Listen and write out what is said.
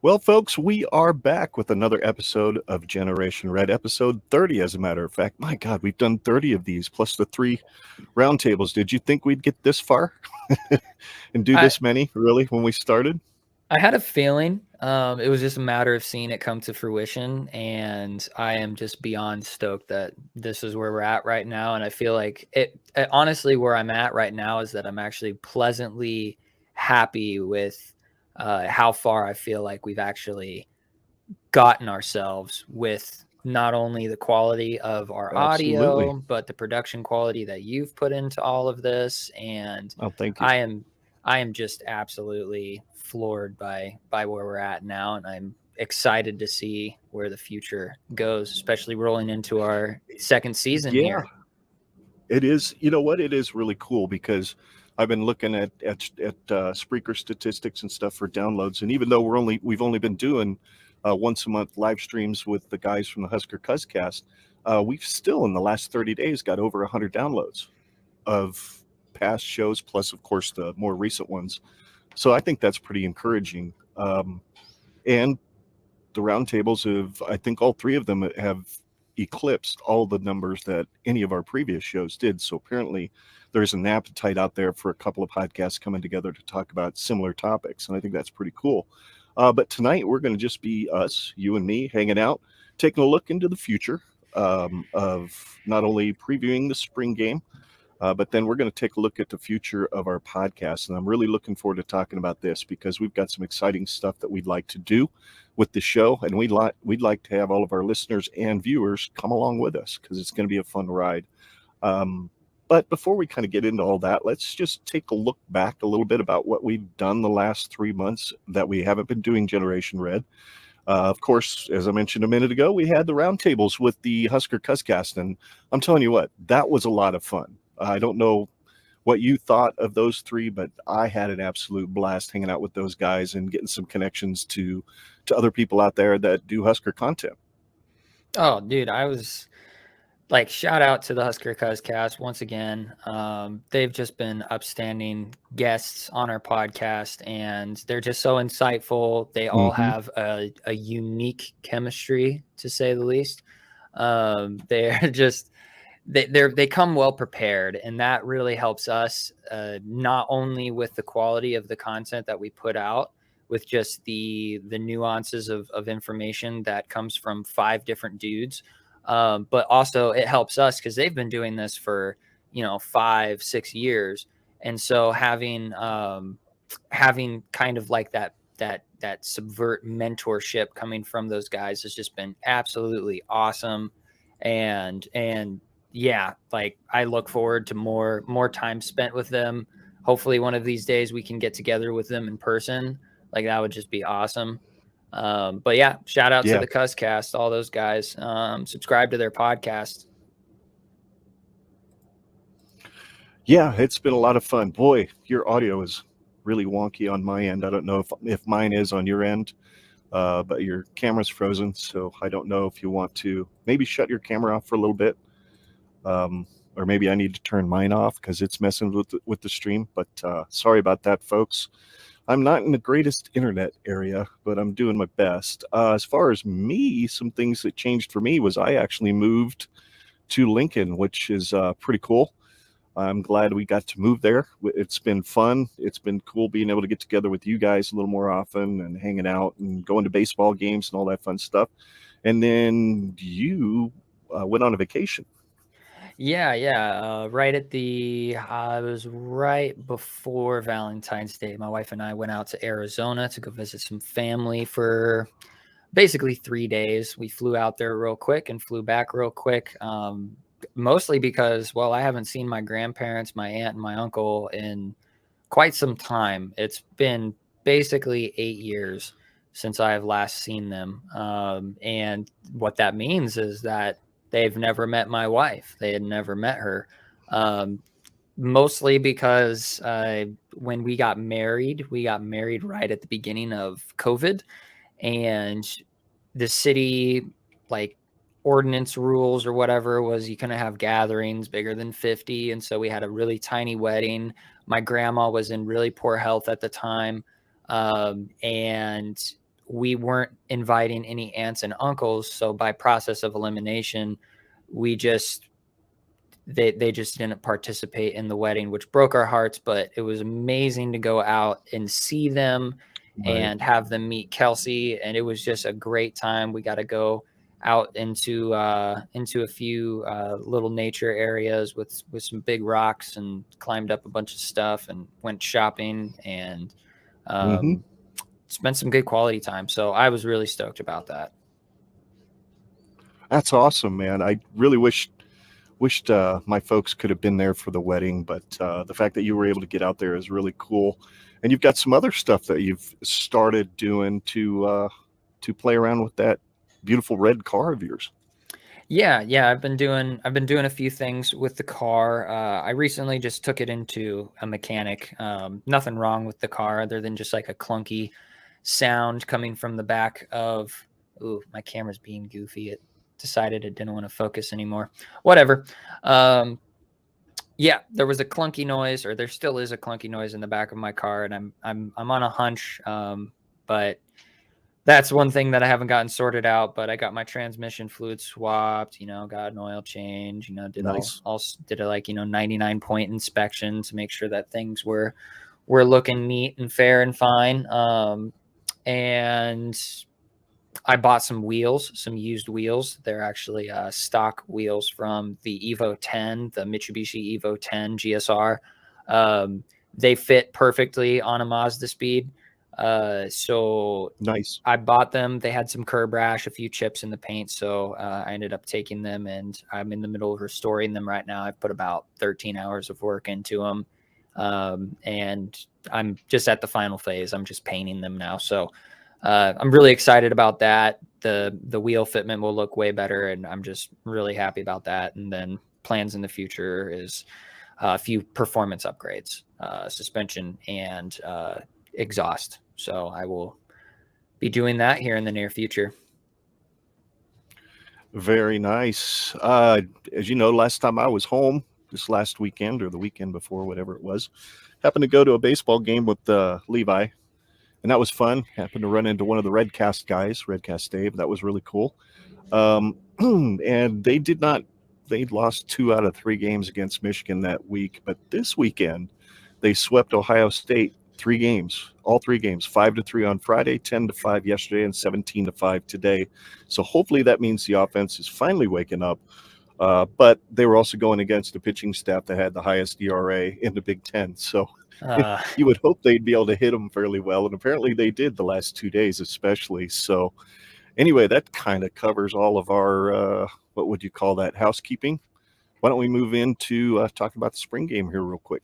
Well, folks, we are back with another episode of Generation Red, episode 30, as a matter of fact. My God, we've done 30 of these, plus the three roundtables. Did you think we'd get this far and do I this many, really, when we started? I had a feeling. It was just a matter of seeing it come to fruition, and I am just beyond stoked that this is where we're at right now. And I feel like honestly, where I'm at right now is that I'm actually pleasantly happy with how far I feel like we've actually gotten ourselves with not only the quality of our Absolutely. audio, but the production quality that you've put into all of this. And Oh, thank you. I am I am just absolutely floored by where we're at now, and I'm excited to see where the future goes, especially rolling into our second season Yeah, here. it is. You know what? It is really cool because I've been looking at Spreaker statistics and stuff for downloads, and even though we've only been doing once a month live streams with the guys from the Husker Podcast, we've still in the last 30 days got over 100 downloads of past shows, plus of course the more recent ones. So I think that's pretty encouraging. And the roundtables have, I think all three of them have eclipsed all the numbers that any of our previous shows did. So apparently there's an appetite out there for a couple of podcasts coming together to talk about similar topics. And I think that's pretty cool. But tonight we're going to just be us, you and me, hanging out, taking a look into the future of not only previewing the spring game, but then we're going to take a look at the future of our podcast. And I'm really looking forward to talking about this because we've got some exciting stuff that we'd like to do with the show. And we'd like to have all of our listeners and viewers come along with us because it's going to be a fun ride. Um, but before we kind of get into all that, let's just take a look back a little bit about what we've done the last 3 months that we haven't been doing Generation Red. Of course, as I mentioned a minute ago, we had the roundtables with the Husker Cuzzcast, and I'm telling you what, that was a lot of fun. I don't know what you thought of those three, but I had an absolute blast hanging out with those guys and getting some connections to other people out there that do Husker content. Oh, dude, I was like, shout out to the Husker Cast once again. They've just been upstanding guests on our podcast, and they're just so insightful. They all Hmm. have a unique chemistry, to say the least. They're just they come well prepared, and that really helps us, not only with the quality of the content that we put out, with just the nuances of information that comes from five different dudes, but also it helps us because they've been doing this for 5-6 years, and so having kind of like that subvert mentorship coming from those guys has just been absolutely awesome. And yeah, like, I look forward to more time spent with them. Hopefully one of these days we can get together with them in person. Like, that would just be awesome. But yeah, shout out to Yeah, the Cuzzcast, all those guys. Subscribe to their podcast. yeah, it's been a lot of fun. Boy, your audio is really wonky on my end. I don't know if mine is on your end, but your camera's frozen, so I don't know if you want to maybe shut your camera off for a little bit. Or maybe I need to turn mine off because it's messing with the stream. But sorry about that, folks. I'm not in the greatest internet area, but I'm doing my best. As far as me, some things that changed for me was I actually moved to Lincoln, which is pretty cool. I'm glad we got to move there. It's been fun. It's been cool being able to get together with you guys a little more often and hanging out and going to baseball games and all that fun stuff. And then you went on a vacation. Yeah. Right at it was right before Valentine's Day. My wife and I went out to Arizona to go visit some family for basically 3 days. We flew out there real quick and flew back real quick. Mostly because, well, I haven't seen my grandparents, my aunt, and my uncle in quite some time. It's been basically 8 years since I have last seen them. And what that means is that they've never met my wife. They had never met her. Um, Mostly because when we got married right at the beginning of COVID, and the city, like, ordinance rules or whatever was you couldn't have gatherings bigger than 50, and so we had a really tiny wedding. My grandma was in really poor health at the time, and we weren't inviting any aunts and uncles. So by process of elimination, they just didn't participate in the wedding, which broke our hearts, but it was amazing to go out and see them and have them meet Kelsey. And it was just a great time. We got to go out into a few little nature areas with some big rocks, and climbed up a bunch of stuff and went shopping, and spent some good quality time. So I was really stoked about that. That's awesome, man. I really wished my folks could have been there for the wedding, but the fact that you were able to get out there is really cool. And you've got some other stuff that you've started doing to play around with that beautiful red car of yours. Yeah. I've been doing a few things with the car. I recently just took it into a mechanic. Nothing wrong with the car other than just like a clunky sound coming from the back of. Ooh, my camera's being goofy. It decided it didn't want to focus anymore. Whatever. Yeah, there was a clunky noise, or there still is a clunky noise in the back of my car, and I'm on a hunch. But that's one thing that I haven't gotten sorted out. But I got my transmission fluid swapped, got an oil change, did Nice. did a 99-point inspection to make sure that things were looking neat and fair and fine. And I bought some used wheels. They're actually stock wheels from the Evo 10, the Mitsubishi Evo 10 GSR. They fit perfectly on a Mazda Speed. So Nice. I bought them. They had some curb rash, a few chips in the paint. So I ended up taking them, and I'm in the middle of restoring them right now. I've put about 13 hours of work into them. And I'm just at the final phase. I'm just painting them now. So I'm really excited about that. The wheel fitment will look way better, and I'm just really happy about that. And then plans in the future is a few performance upgrades, suspension and exhaust. So I will be doing that here in the near future. Very nice. As you know, last time I was home, this last weekend or the weekend before, whatever it was, happened to go to a baseball game with Levi. And that was fun. Happened to run into one of the Redcast guys, Redcast Dave. That was really cool. And they lost 2 out of 3 games against Michigan that week. But this weekend, they swept Ohio State 3 games, all 3 games, 5-3 on Friday, 10-5 yesterday, and 17-5 today. So hopefully that means the offense is finally waking up. But they were also going against a pitching staff that had the highest ERA in the Big Ten. So you would hope they'd be able to hit them fairly well. And apparently they did the last 2 days, especially. So anyway, that kind of covers all of our, what would you call that, housekeeping. Why don't we move into talking about the spring game here real quick?